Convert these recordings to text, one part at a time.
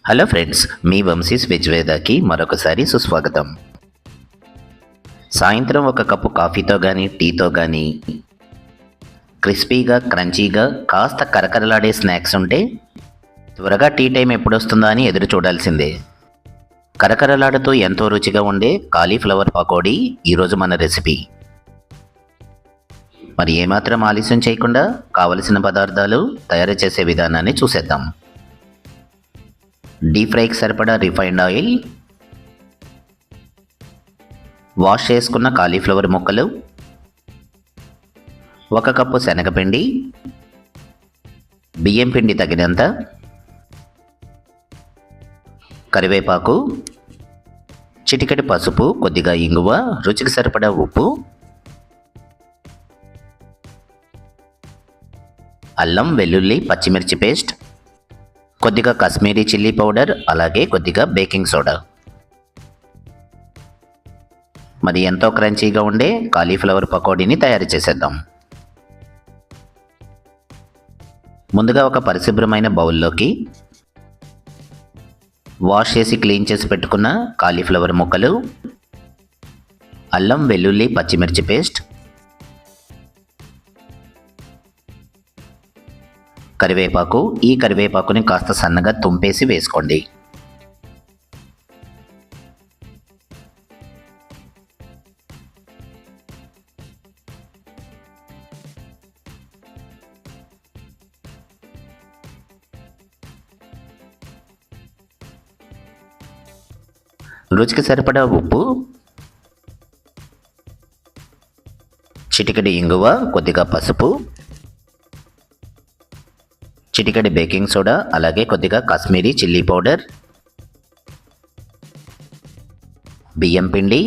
Hello friends, మీ వంశీస్ వెజ్వేదాకి మరొకసారి సుస్వాగతం. సాయంత్రం ఒక కప్పు కాఫీతో కానీ టీతో కానీ క్రిస్పీగా క్రంచీగా కాస్త కరకరలాడే స్నాక్స్ ఉంటే త్వరగా టీ టైం ఎప్పుడొస్తుందా అని ఎదురు చూడాల్సిందే. కరకరలాడుతూ ఎంతో రుచిగా ఉండే కాలీఫ్లవర్ పకోడీ ఈరోజు మన రెసిపీ. మరి ఏమాత్రం ఆలస్యం చేయకుండా కావలసిన పదార్థాలు తయారు చేసే విధానాన్ని చూసేద్దాం. డీప్ ఫ్రైకి సరిపడా రిఫైన్డ్ ఆయిల్, వాష్ చేసుకున్న కాలీఫ్లవర్ ముక్కలు, 1 కప్పు శనగపిండి, బియ్యం పిండి తగినంత, కరివేపాకు, చిటికెడు పసుపు, కొద్దిగా ఇంగువ, రుచికి సరిపడా ఉప్పు, అల్లం వెల్లుల్లి పచ్చిమిర్చి పేస్ట్, కొద్దిగా కాశ్మీరీ చిల్లీ పౌడర్, అలాగే కొద్దిగా బేకింగ్ సోడా. మరి ఎంతో క్రంచీగా ఉండే కాలీఫ్లవర్ పకోడీని తయారు చేసేద్దాం. ముందుగా ఒక పరిశుభ్రమైన బౌల్లోకి వాష్ చేసి క్లీన్ చేసి పెట్టుకున్న కాలీఫ్లవర్ ముక్కలు, అల్లం వెల్లుల్లి పచ్చిమిర్చి పేస్ట్, కరివేపాకు. ఈ కరివేపాకుని కాస్త సన్నగా తుంపేసి వేసుకోండి. రుచికి సరిపడా ఉప్పు, చిటికెడు ఇంగువ, కొద్దిగా పసుపు, చిటికెడు బేకింగ్ సోడా, అలాగే కొద్దిగా కాశ్మీరీ చిల్లీ పౌడర్, బియ్యం పిండి,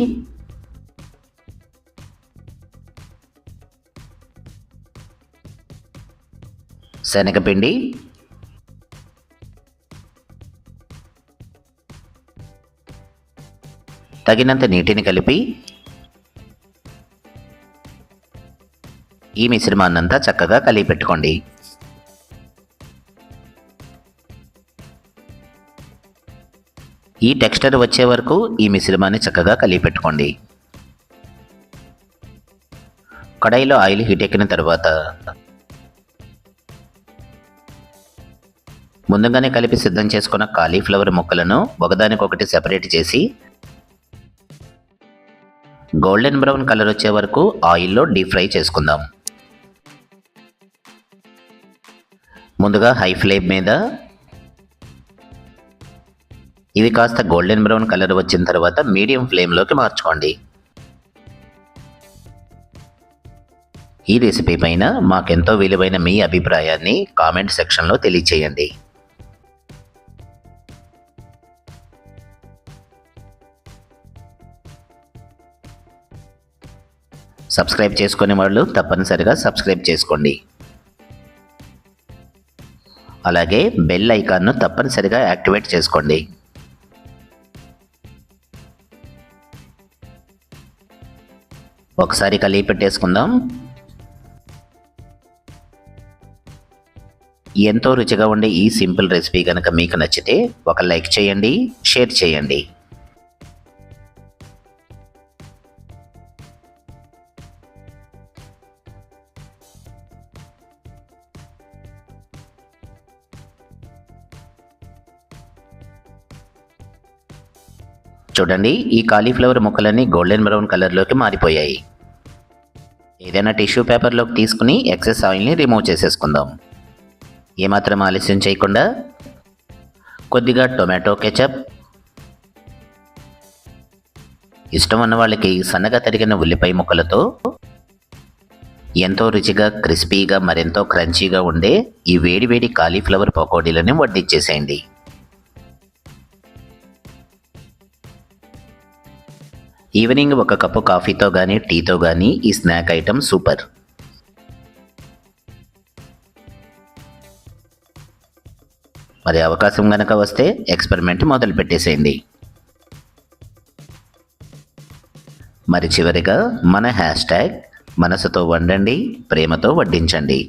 శనగపిండి, తగినంత నీటిని కలిపి ఈ మిశ్రమాన్నంతా చక్కగా కలిపి పెట్టుకోండి. ఈ టెక్స్చర్ వచ్చే వరకు ఈ మిశ్రమాన్ని చక్కగా కలిపి పెట్టుకోండి. కడాయిలో ఆయిల్ హీట్ ఎక్కిన తర్వాత ముందుగానే కలిపి సిద్ధం చేసుకున్న కాలీఫ్లవర్ ముక్కలను ఒకదానికొకటి సెపరేట్ చేసి గోల్డెన్ బ్రౌన్ కలర్ వచ్చే వరకు ఆయిల్లో డీప్ ఫ్రై చేసుకుందాం. ముందుగా హై ఫ్లేమ్ మీద ఇవి కాస్త గోల్డెన్ బ్రౌన్ కలర్ వచ్చిన తర్వాత మీడియం ఫ్లేమ్లోకి మార్చుకోండి. ఈ రెసిపీ పైన మాకెంతో విలువైన మీ అభిప్రాయాన్ని కామెంట్ సెక్షన్లో తెలియచేయండి. సబ్స్క్రైబ్ చేసుకునే వాళ్ళు తప్పనిసరిగా సబ్స్క్రైబ్ చేసుకోండి. అలాగే బెల్ ఐకాన్ను తప్పనిసరిగా యాక్టివేట్ చేసుకోండి. ఒకసారి కలిపి పెట్టేసుకుందాం. ఎంతో రుచిగా ఉండే ఈ సింపుల్ రెసిపీ కనుక మీకు నచ్చితే ఒక లైక్ చేయండి, షేర్ చేయండి. చూడండి, ఈ కాలీఫ్లవర్ ముక్కలన్నీ గోల్డెన్ బ్రౌన్ కలర్లోకి మారిపోయాయి. ఏదైనా టిష్యూ పేపర్లోకి తీసుకుని ఎక్సెస్ ఆయిల్ని రిమూవ్ చేసేసుకుందాం. ఏమాత్రం ఆలస్యం చేయకుండా కొద్దిగా టొమాటో కెచప్, ఇష్టం ఉన్న వాళ్ళకి సన్నగా తరిగిన ఉల్లిపాయ ముక్కలతో ఎంతో రుచిగా క్రిస్పీగా మరెంతో క్రంచీగా ఉండే ఈ వేడివేడి కాలీఫ్లవర్ పకోడీలని వడ్డించేసేయండి. ఈవినింగ్ 1 కప్పు కాఫీతో కానీ టీతో కానీ ఈ స్నాక్ ఐటమ్ సూపర్. మరి అవకాశం కనుక వస్తే ఎక్స్పెరిమెంట్ మొదలు పెట్టేసేయండి. మరి చివరిగా మన హ్యాష్ ట్యాగ్ మనసుతో వండండి, ప్రేమతో వడ్డించండి.